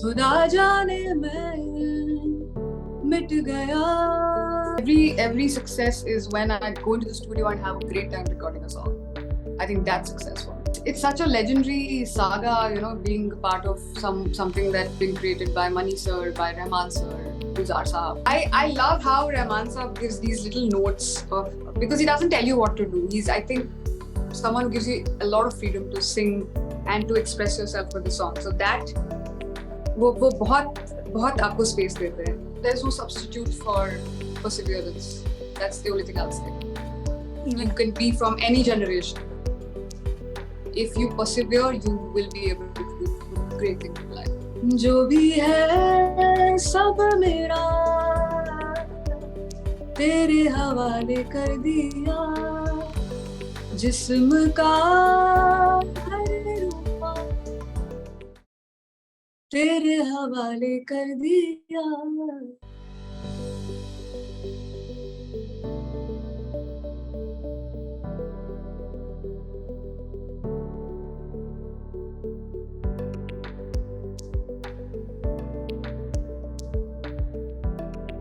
खुदा जाने मैं मिट गया. Every success is when I go into the studio and have a great time recording a song. I think that's successful. It's such a legendary saga, being a part of something that's been created by Mani sir, by Rahman sir, Gulzar Saab. I love how Rahman Saab gives these little notes because he doesn't tell you what to do. He's, I think, someone who gives you a lot of freedom to sing and to express yourself for the song. So that वो बहुत आपको space देते हैं. There's no substitute for perseverance. That's the only thing I'll say. You can be from any generation. If you persevere, you will be able to do great things in life. जो भी है सब मेरा तेरे हवाले कर दिया, जिस्म का हर रूपा तेरे हवाले कर दिया.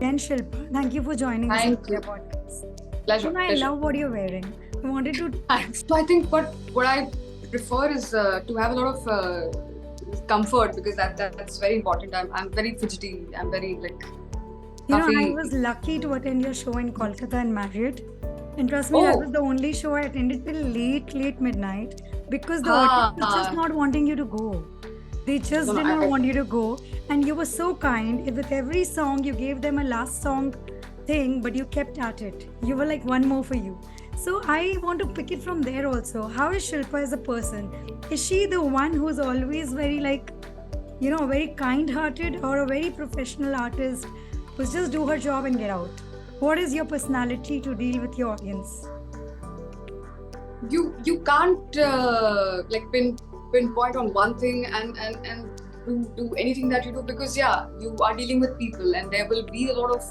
And Shilpa, thank you for joining us on IndiaPodcasts. Pleasure. I love what you're wearing. I wanted to. Thanks. So I think what I prefer is to have a lot of comfort, because that's very important. I'm very fidgety. I'm very I was lucky to attend your show in Kolkata and Marriott. And trust me, that was the only show I attended till late midnight, because the audience was just not wanting you to go. They just did not want you to go, and you were so kind. With every song, you gave them a last song thing, but you kept at it. You were like, one more for you. So I want to pick it from there also. How is Shilpa as a person? Is she the one who's always very very kind-hearted, or a very professional artist who's just do her job and get out? What is your personality to deal with your audience? You can't pinpoint on one thing and do anything that you do, because you are dealing with people, and there will be a lot of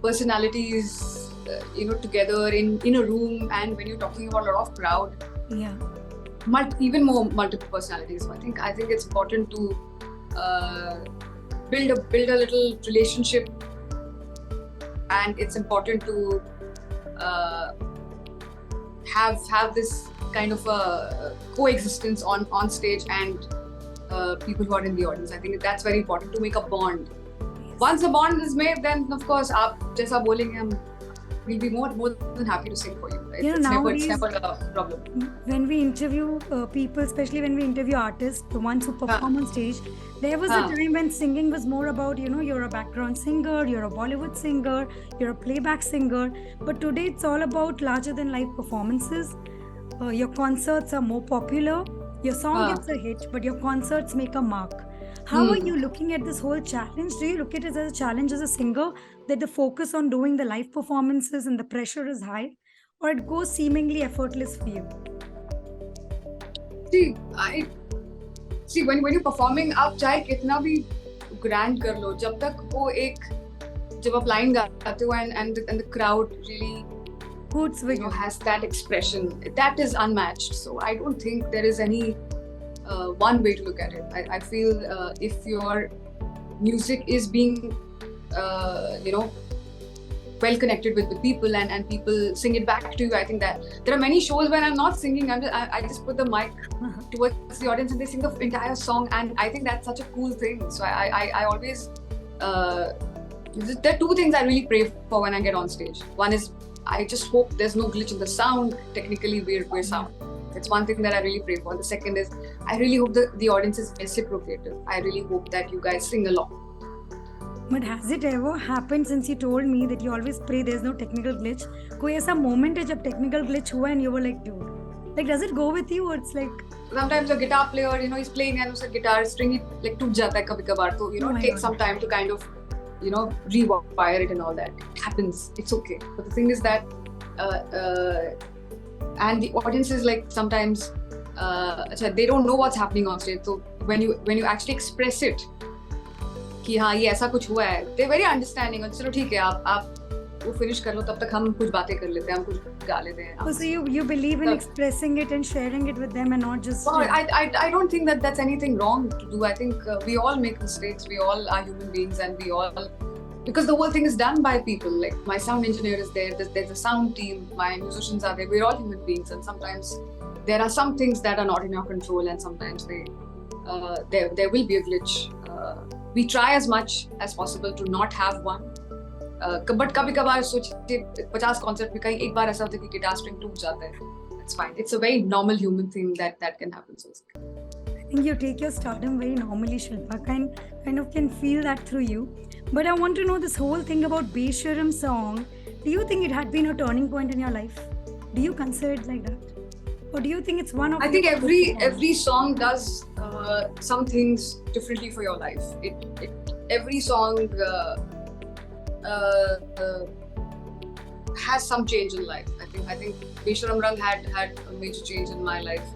personalities together in a room, and when you're talking about a lot of crowd, even more multiple personalities. So I think it's important to build a little relationship, and it's important to have this kind of a coexistence on stage and people who are in the audience. I think that's very important to make a bond. Yes. Once a bond is made, then of course, आप जैसा बोलेंगे, we'll be more than happy to sing for you. Right? It's never a problem. When we interview people, especially when we interview artists, the ones who perform on stage, there was a time when singing was more about, you're a background singer, you're a Bollywood singer, you're a playback singer. But today it's all about larger than life performances. Your concerts are more popular. Your song gets a hit, but your concerts make a mark. How are you looking at this whole challenge? Do you look at it as a challenge as a singer, that the focus on doing the live performances and the pressure is high, or it goes seemingly effortless for you? See, when you're performing, आप चाहे कितना भी grand कर लो, जब तक वो जब आप line गाते हो and the crowd really has that expression, that is unmatched. So I don't think there is any one way to look at it. I feel if your music is being well connected with the people, and people sing it back to you, I think that there are many shows when I'm not singing, I just put the mic towards the audience and they sing the entire song, and I think that's such a cool thing. So I always there are two things I really pray for when I get on stage. One is, I just hope there's no glitch in the sound. Technically, we're sound. It's one thing that I really pray for. The second is, I really hope the audience is reciprocative. I really hope that you guys sing along. But has it ever happened, since you told me that you always pray there's no technical glitch? कोई ऐसा moment है जब technical glitch हुआ and you were like, dude, does it go with you, or it's like? Sometimes a guitar player, he's playing and उसका guitar string टूट जाता है कभी-कभार, तो it takes some time to kind of rewire it and all that. It happens. It's okay. But the thing is that and the audience is sometimes they don't know what's happening on stage. So when you actually express it कि हाँ ये ऐसा कुछ हुआ है, they're very understanding. और चलो ठीक है, आप वो finish कर लो, तब तक हम कुछ बातें कर लेते हैं, हम कुछ गाली दें. Oh, so you believe in expressing it and sharing it with them and not just... Well, I don't think that that's anything wrong to do. I think we all make mistakes. We all are human beings, and we all... Because the whole thing is done by people. Like, my sound engineer is there, there's a sound team, my musicians are there. We're all human beings, and sometimes there are some things that are not in your control, and sometimes there will be a glitch. We try as much as possible to not have one. But कभी-कभार सोचिए 50 concert में कहीं एक बार ऐसा होता है कि guitar string टूट जाता है. It's fine. It's a very normal human thing that can happen. So I think you take your stardom very normally, Shilpa. Kind of can feel that through you. But I want to know this whole thing about Besharam song. Do you think it had been a turning point in your life? Do you consider it like that? Or do you think it's one of... I think every song does some things differently for your life. Every song has some change in life. I think Besharam Rang had a major change in my life.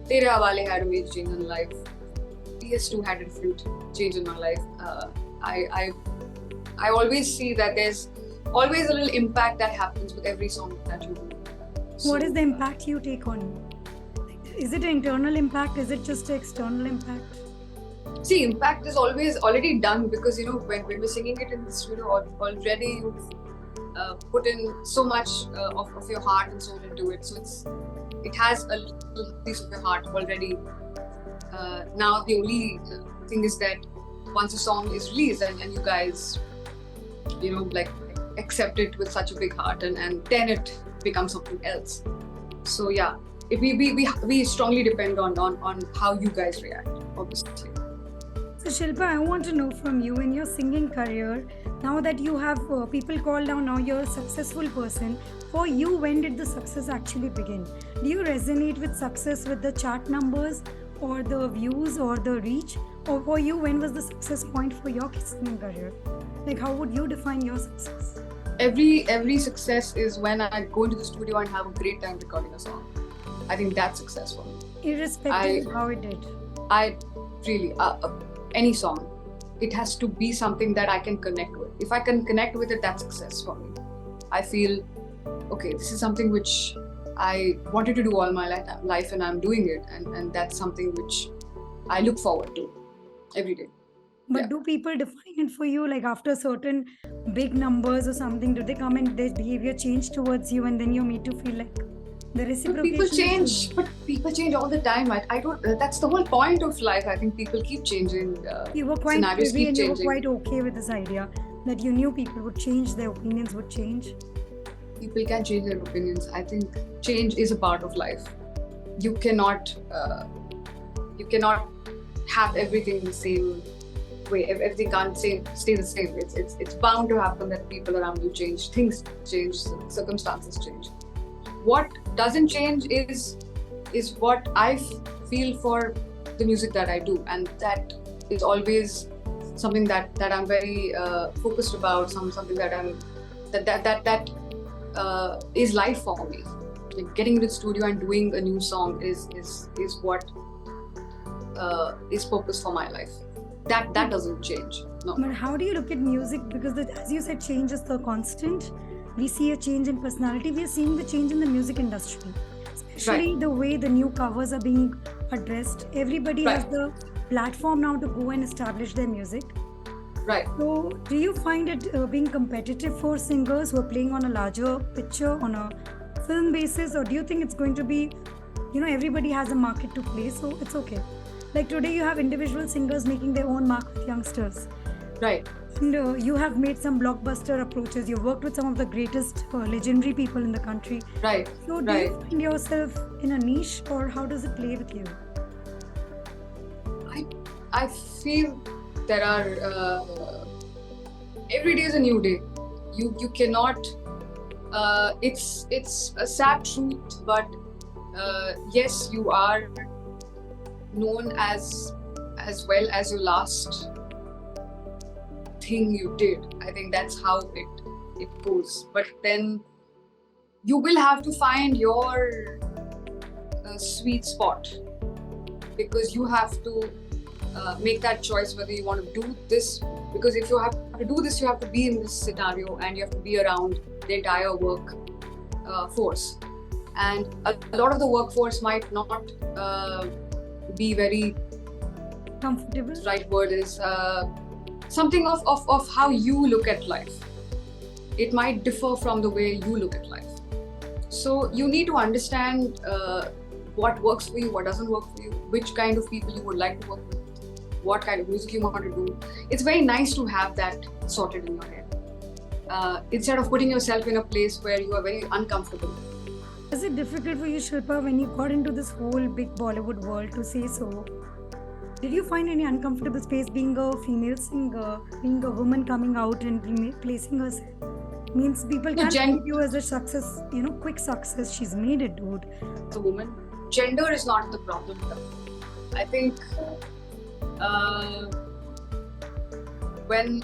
Tere Hawale had a major change in life. PS2 had a different change in my life. I always see that there's always a little impact that happens with every song that you do. So, what is the impact you take on? Is it an internal impact? Is it just an external impact? See, impact is already done, because when we're singing it in the studio, already you've put in so much of your heart and soul into it. So it has a little piece of your heart already. Now the only thing is that once a song is released and you guys, like accept it with such a big heart, and then it becomes something else. So yeah, we strongly depend on how you guys react, obviously. So Shilpa, I want to know from you, in your singing career, now that you have people call now you're a successful person, for you, when did the success actually begin? Do you resonate with success with the chart numbers or the views or the reach? Or for you, when was the success point for your singing career? Like, how would you define your success? Every success is when I go into the studio and have a great time recording a song. I think that's successful. Irrespective of how it did. I really, any song, it has to be something that I can connect with. If I can connect with it, that's success for me. I feel, okay, this is something which I wanted to do all my life, and I'm doing it, and that's something which I look forward to every day. But do people define it for you, like after certain big numbers or something? Do they come and their behavior change towards you, and then you need to feel like the reciprocation? But people change all the time. I don't. That's the whole point of life. I think people keep changing. You were quite busy and you were quite okay with this idea that you knew people would change, their opinions would change. People can change their opinions. I think change is a part of life. You cannot have everything the same way. Everything can't stay the same. It's bound to happen that people around you change, things change, circumstances change. What doesn't change is what I feel for the music that I do, and that is always something that I'm very focused about. Something that is life for me. Like getting into the studio and doing a new song is what is purpose for my life. That doesn't change. No. But how do you look at music? Because as you said, change is the constant. We see a change in personality. We are seeing the change in the music industry, especially the way the new covers are being addressed. Everybody has the platform now to go and establish their music. Right. So, do you find it being competitive for singers who are playing on a larger picture, on a film basis, or do you think it's going to be, everybody has a market to play, so it's okay? Like today, you have individual singers making their own mark with youngsters. Right. And you have made some blockbuster approaches. You've worked with some of the greatest legendary people in the country. Right. So do you find yourself in a niche, or how does it play with you? I feel there are every day is a new day. You cannot. It's a sad truth, but yes, you are known as well as your last thing you did. I think that's how it goes. But then you will have to find your sweet spot, because you have to make that choice whether you want to do this. Because if you have to do this, you have to be in this scenario and you have to be around the entire work force. and a lot of the workforce might not be very comfortable. The right word is something of how you look at life. It might differ from the way you look at life. So you need to understand what works for you, what doesn't work for you, which kind of people you would like to work with, what kind of music you want to do. It's very nice to have that sorted in your head. Instead of putting yourself in a place where you are very uncomfortable. Is it difficult for you, Shilpa, when you got into this whole big Bollywood world, to say so? Did you find any uncomfortable space being a female singer, being a woman coming out and placing herself? Means people can't see you as a success, quick success. She's made it, dude. As a woman, gender is not the problem. I think when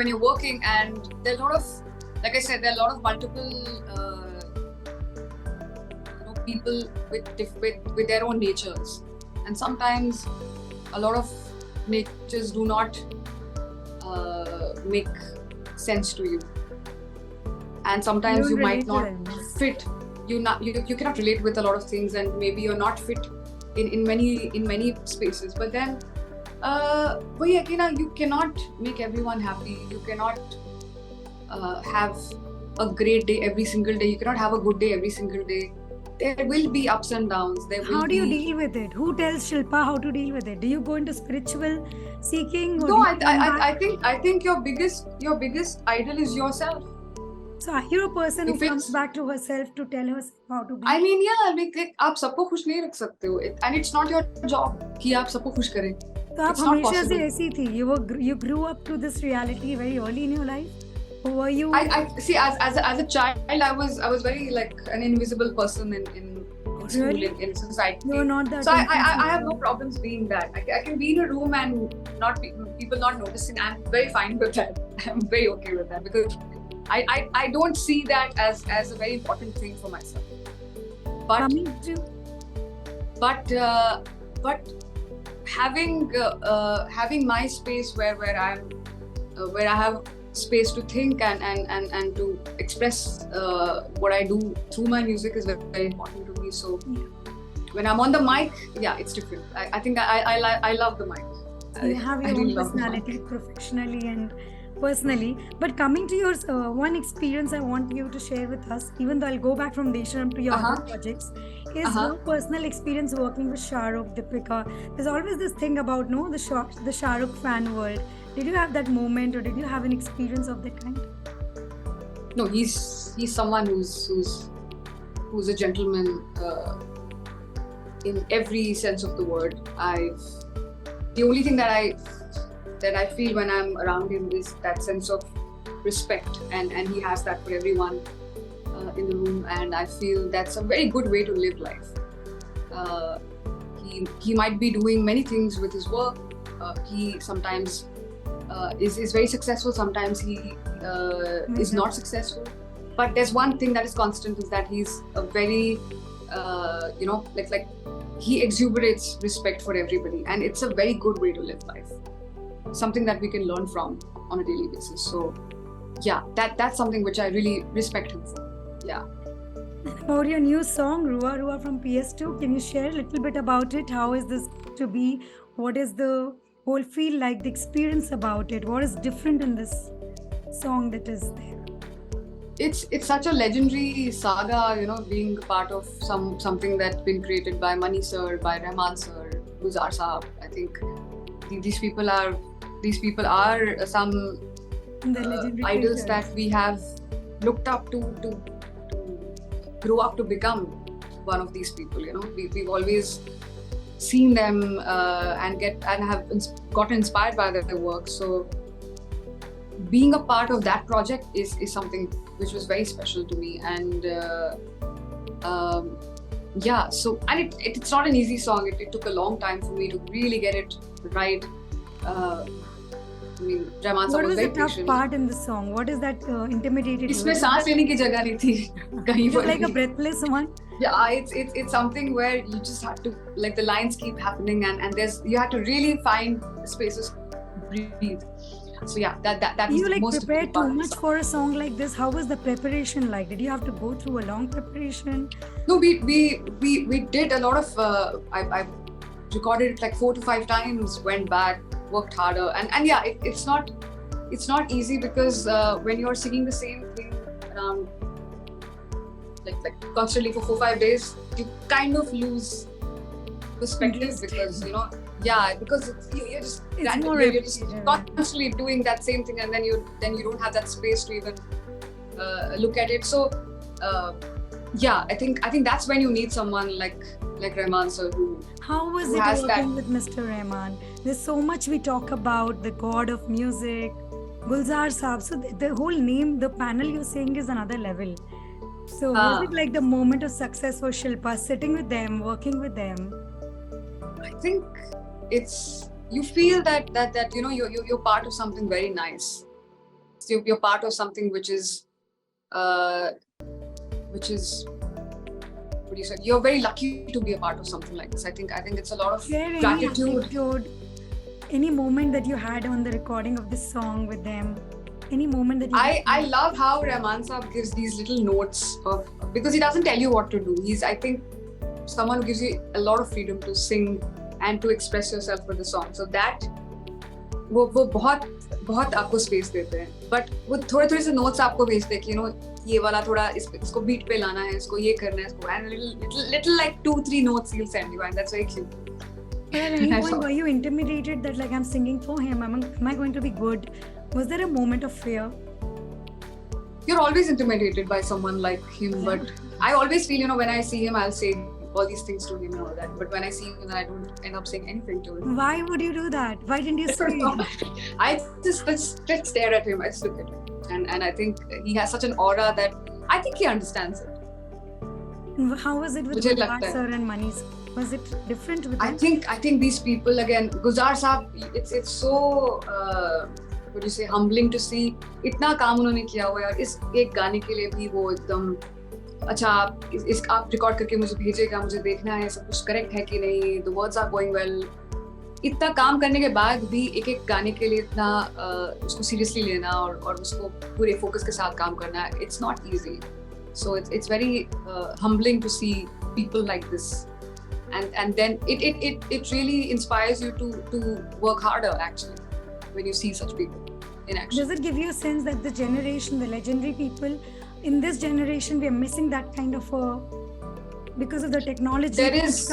you're working, and there's a lot of, like I said, there are a lot of multiple people with their own natures, and sometimes a lot of natures do not make sense to you, and sometimes you might not fit. You cannot relate with a lot of things, and maybe you're not fit in many spaces. But then, you cannot make everyone happy. You cannot have a great day every single day. You cannot have a good day every single day. There will be ups and downs. How do you deal with it? Who tells Shilpa how to deal with it? Do you go into spiritual seeking? No, I think your biggest idol is yourself. So are you a person who comes back to herself to tell herself how to be? I mean, आप सबको खुश नहीं रख सकते हो, and it's not your job कि आप सबको खुश करें. तो आप हमेशा से ऐसी थी. You grew up to this reality very early in your life. Who were you? I see. As a child, I was very like an invisible person in school, really? in society. You're not that. So I have no problems being that. I can be in a room and people not noticing. I'm very fine with that. I'm very okay with that, because I don't see that as a very important thing for myself. But having my space where I have space to think and to express what I do through my music is very, very important to me. So when I'm on the mic, it's different. I think I love the mic. You have your own personality professionally and personally. But coming to your one experience I want you to share with us, even though I'll go back from Desharam to your other projects, is your personal experience working with Shah Rukh, Deepika. There's always this thing about the Shah Rukh fan world. Did you have that moment, or did you have an experience of that kind? No, he's someone who's a gentleman in every sense of the word. The only thing that I feel when I'm around him is that sense of respect, and he has that for everyone in the room, and I feel that's a very good way to live life. He might be doing many things with his work. He sometimes is very successful, sometimes he is not successful, but there's one thing that is constant, is that he's a very like he exuberates respect for everybody, and it's a very good way to live life, something that we can learn from on a daily basis. So that's something which I really respect him for. About your new song Rua Rua from PS2, can you share a little bit about it? How is this to be? What is the whole feel like, the experience about it? What is different in this song that is there? It's such a legendary saga, being part of something that's been created by Mani sir, by Rahman sir, Guzar sahab. I think these people are some idols that we have looked up to grow up to become one of these people. We've always seen them and have gotten inspired by their work. So being a part of that project is something which was very special to me, and it's not an easy song. It took a long time for me to really get it right. Rahman sir was very patient. What was the tough part in the song? What is that intimidated? इसमें सांस लेने की जगह नहीं थी कहीं पर. Like a breathless one. Yeah, it's something where you just have to, like, the lines keep happening, and you have to really find spaces to breathe. So yeah, that You was the like most prepare difficult too part of the much song. for a song like this? How was the preparation like? Did you have to go through a long preparation? No, we did a lot of. I recorded it like 4 to 5 times. Went back, worked harder, and yeah, it's not easy because when you're singing the same thing around like constantly for 4 5 days, you kind of lose perspective because because you're just constantly doing that same thing, and then you don't have that space to even look at it. So I think that's when you need someone like Rahman sir who. How was it working with Mr. Rahman? There's so much we talk about, the god of music, Gulzar Saab. So the whole name, the panel you're saying is another level. So was it like the moment of success for Shilpa, sitting with them, working with them? I think you feel that you're part of something very nice. So you're part of something which is what do you say? You're very lucky to be a part of something like this. I think it's a lot of gratitude. Any moment that you had on the recording of this song with them? Any moment that I love how Rahman Saab gives these little notes because he doesn't tell you what to do. He's, I think, someone who gives you a lot of freedom to sing and to express yourself with the song. So that वो बहुत आपको space देते हैं, but वो थोड़े से notes आपको भेजते हैं कि ये वाला थोड़ा इसको बीट पे लाना है, इसको ये करना है, इसको and little like 2-3 notes he'll send you, and that's very cute. But at any point were you intimidated that like I'm singing for him, am I going to be good? Was there a moment of fear? You're always intimidated by someone like him, but I always feel when I see him I'll say all these things to him and all that, but when I see him then I don't end up saying anything to him. Why would you do that? Why didn't you say? I just stare at him, I just look at him, and I think he has such an aura that I think he understands it. How was it with Gulzar sir and Mani? Was it different with them? I think these people, again, Gulzar Saab, it's so what do you say, humbling to see इतना काम उन्होंने किया हुआ है, और इस एक गाने के लिए भी वो एकदम अच्छा आप रिकॉर्ड करके मुझे भेजेगा, मुझे देखना है सब कुछ करेक्ट है कि नहीं, the words are going well. इतना काम करने के बाद भी एक गाने के लिए इतना उसको सीरियसली लेना और उसको पूरे फोकस के साथ काम करना, it's not easy. So it's very humbling to see people like this, and then it really inspires you to work harder actually when you see such people in action. Does it give you a sense that the generation, the legendary people in this generation, we are missing that kind of because of the technology there's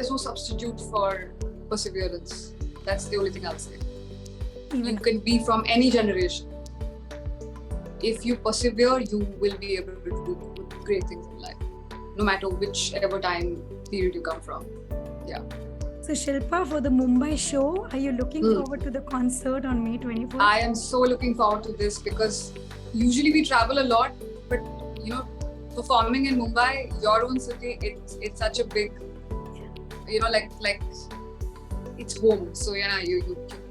no substitute for perseverance. That's the only thing I'll say. You can be from any generation. If you persevere, you will be able to do great things in life, no matter whichever time period you come from. Yeah. So Shilpa, for the Mumbai show, are you looking forward to the concert on May 24th? I am so looking forward to this because usually we travel a lot, but performing in Mumbai, your own city, it's such a big, like it's home. So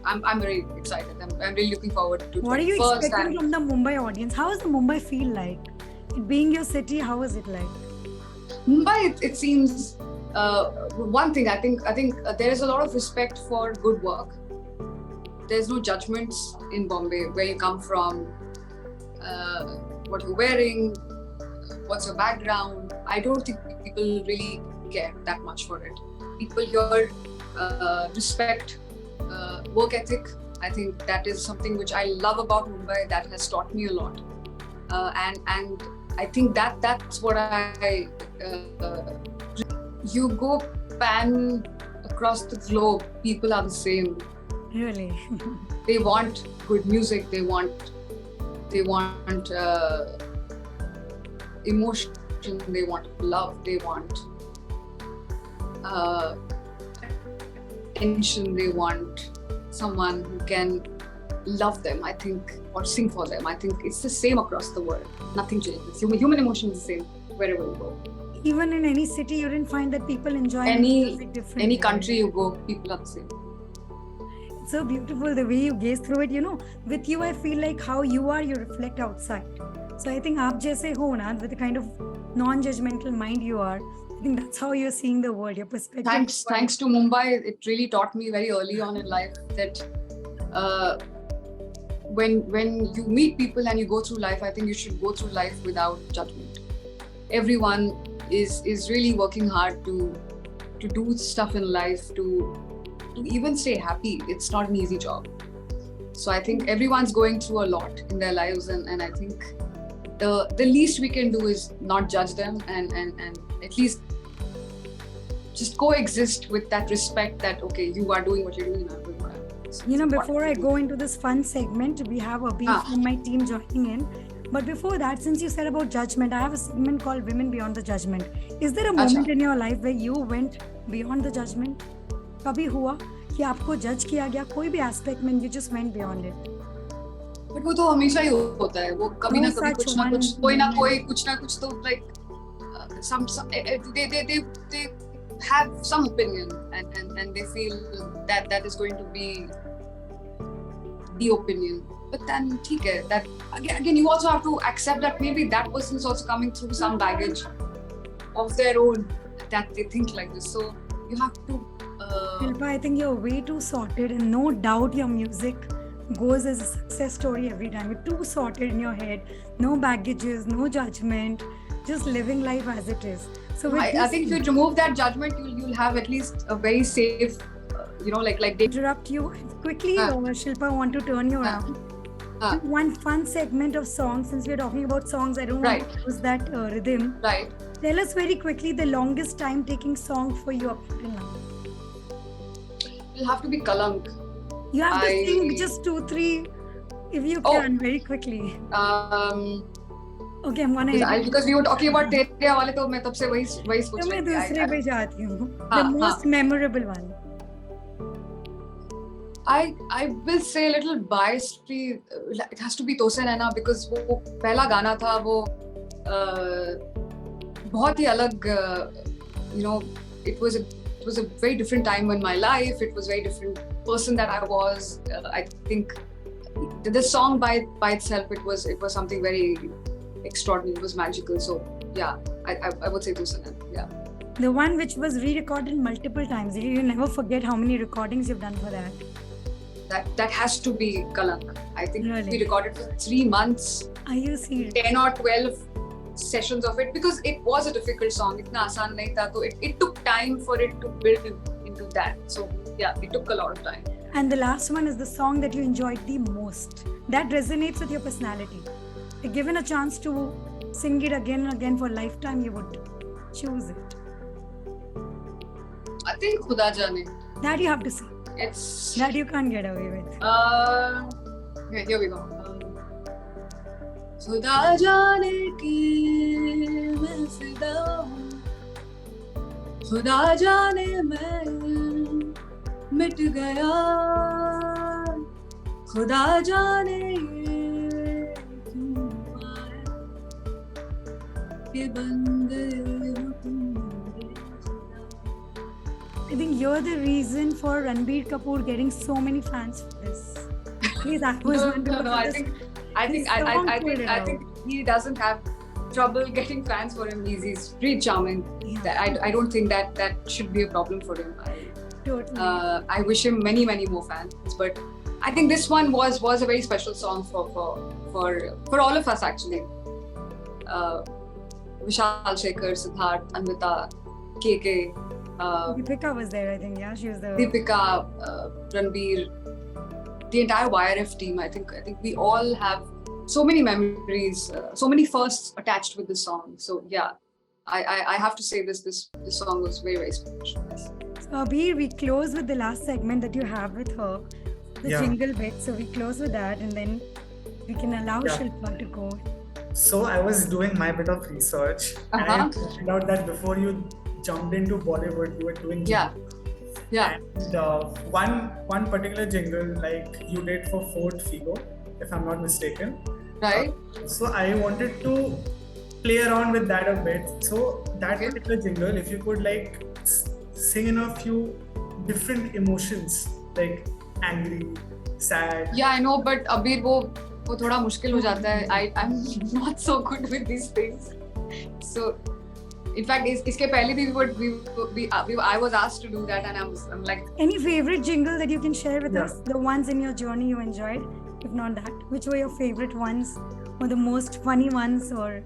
I'm very excited. I'm really looking forward to it. What are you expecting from the Mumbai audience? How does the Mumbai feel like? It being your city, how is it like? Mumbai, it seems one thing. I think there is a lot of respect for good work. There's no judgments in Bombay, where you come from, what you're wearing, what's your background. I don't think people really care that much for it. People here respect work ethic. I think that is something which I love about Mumbai, that has taught me a lot, and I think that's what you go pan across the globe, people are the same. Really? They want good music, they want emotion, they want love, they want attention, they want someone who can love them, I think, or sing for them. I think it's the same across the world. Nothing changes. Human emotion is the same wherever you go. Even in any city, you didn't find that people enjoy music differently. Any country you go, people are the same. It's so beautiful the way you gaze through it. With you, I feel like how you are, you reflect outside. So I think aap jaise ho na, with the kind of non-judgmental mind you are, I think that's how you're seeing the world, your perspective. Thanks to Mumbai, it really taught me very early on in life that uh, when you meet people and you go through life, I think you should go through life without judgment. Everyone is really working hard to do stuff in life, to even stay happy. It's not an easy job. So I think everyone's going through a lot in their lives, and I think the least we can do is not judge them and at least just coexist with that respect that, okay, you are doing what you're doing, I'm doing what I'm doing. So you know, before I go into this fun segment, we have a beef from my team joining in. But before that, since you said about judgment, I have a segment called Women Beyond the Judgment. Is there a moment in your life where you went beyond the judgment? कभी हुआ कि आपको जज किया गया कोई भी aspect में, you just went beyond it? But वो तो हमेशा ही होता है, वो कभी ना कभी कुछ ना कुछ, कोई ना कोई कुछ ना कुछ तो like some they have some opinion and they feel that is going to be the opinion. But then ठीक है, that again you also have to accept that maybe that person is also coming through some baggage of their own that they think like this. So you have to Shilpa, I think you're way too sorted, and no doubt your music goes as a success story every time. You're too sorted in your head, no baggages, no judgment, just living life as it is. So I think if you remove that judgment, you'll have at least a very safe, like interrupt you quickly. Shilpa, I want to turn you around. One fun segment of songs, since we're talking about songs, I don't want to use that rhythm. Right. Tell us very quickly the longest time taking song for you up till now. It'll have to be Kalank. You have to sing just 2-3 if you can, very quickly. Okay, I'm gonna because we were talking about Tere wale, तो मैं तब से वही सोच रही थी. मैं दूसरे पे जाती हूँ. The most memorable one. I will say a little biased. It has to be Tosa Naina because वो पहला गाना था, वो बहुत ही अलग, it was a very different time in my life. It was a very different person that I was. I think the song by itself, it was something very extraordinary. It was magical. So yeah, I would say Tosa Naina. Yeah. The one which was re-recorded multiple times. You never forget how many recordings you've done for that. That has to be Kalank. I think really? We recorded for 3 months. Are you serious? 10 or 12 sessions of it because it was a difficult song. Itna aasan nahi tha, so it took time for it to build into that. So yeah, it took a lot of time. And the last one is the song that you enjoyed the most. That resonates with your personality. If given a chance to sing it again and again for a lifetime, you would choose it. I think Khuda Jaane. That you have to sing. It's that you can't get away with. Okay, here we go. खुदा जाने की मैं फिदा हूँ, खुदा जाने मैं मिट गया, खुदा जाने ये क्यों आया कि बन गए हो तुम मेरे खुदा. I think you're the reason for Ranbir Kapoor getting so many fans for this. Please, I think he doesn't have trouble getting fans for him. He's pretty charming. Yeah. I don't think that should be a problem for him. Totally. I wish him many more fans. But I think this one was a very special song for all of us actually. Vishal Shekhar, Siddharth, Anvita, KK. Deepika was there, I think. Yeah, she was the Deepika, Ranbir, the entire YRF team. I think we all have so many memories, so many firsts attached with this song. So yeah, I have to say this song was very special. Yes. So Abir, we close with the last segment that you have with her, the jingle bit. So we close with that, and then we can allow Shilpa to go. So I was doing my bit of research, and I found out that before you jumped into Bollywood, you were doing jingles. Yeah. And one particular jingle, like you did for Fort Figo, if I'm not mistaken. Right. So I wanted to play around with that a bit. So that particular jingle, if you could like sing in a few different emotions, like angry, sad. Yeah, I know, but Abir, वो थोड़ा मुश्किल हो जाता है. I'm not so good with these things. So In fact, iske pehle bhi I was asked to do that, and I'm like. Any favorite jingle that you can share with us? The ones in your journey you enjoyed, if not that, which were your favorite ones, or the most funny ones, or?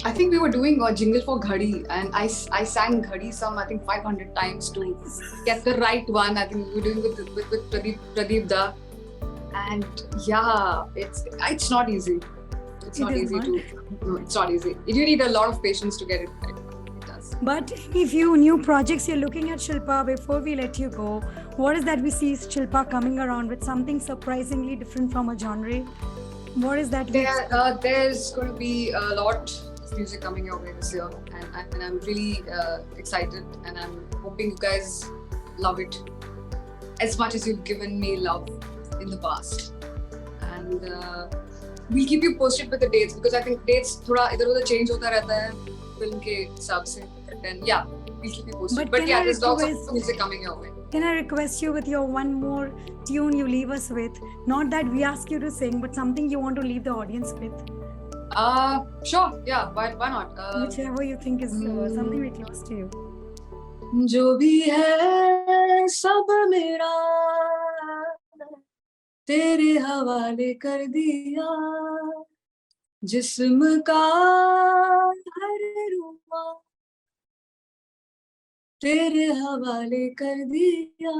I think we were doing a jingle for Ghadi, and I sang Ghadi some, I think 500 times to get the right one. I think we were doing with Pradeep Da, and yeah, it's not easy. It's not easy. You need a lot of patience to get it right. It does. But any few new projects you're looking at, Shilpa, before we let you go, what is that we see Shilpa coming around with something surprisingly different from a genre? What is that? There's going to be a lot of music coming your way this year, and I'm really excited, and I'm hoping you guys love it as much as you've given me love in the past. And we'll keep you posted with the dates, because I think dates thoda idhar udhar change hota rehta hai film ke hisab se. And yeah, we'll keep you posted. But yeah, there's lots of music coming your way. Can I request you with your one more tune you leave us with? Not that we ask you to sing, but something you want to leave the audience with. Sure, yeah, why not? Whichever you think is something very close to you. जो भी है सब मेरा तेरे हवाले कर दिया, जिस्म का हर रुआ तेरे हवाले कर दिया.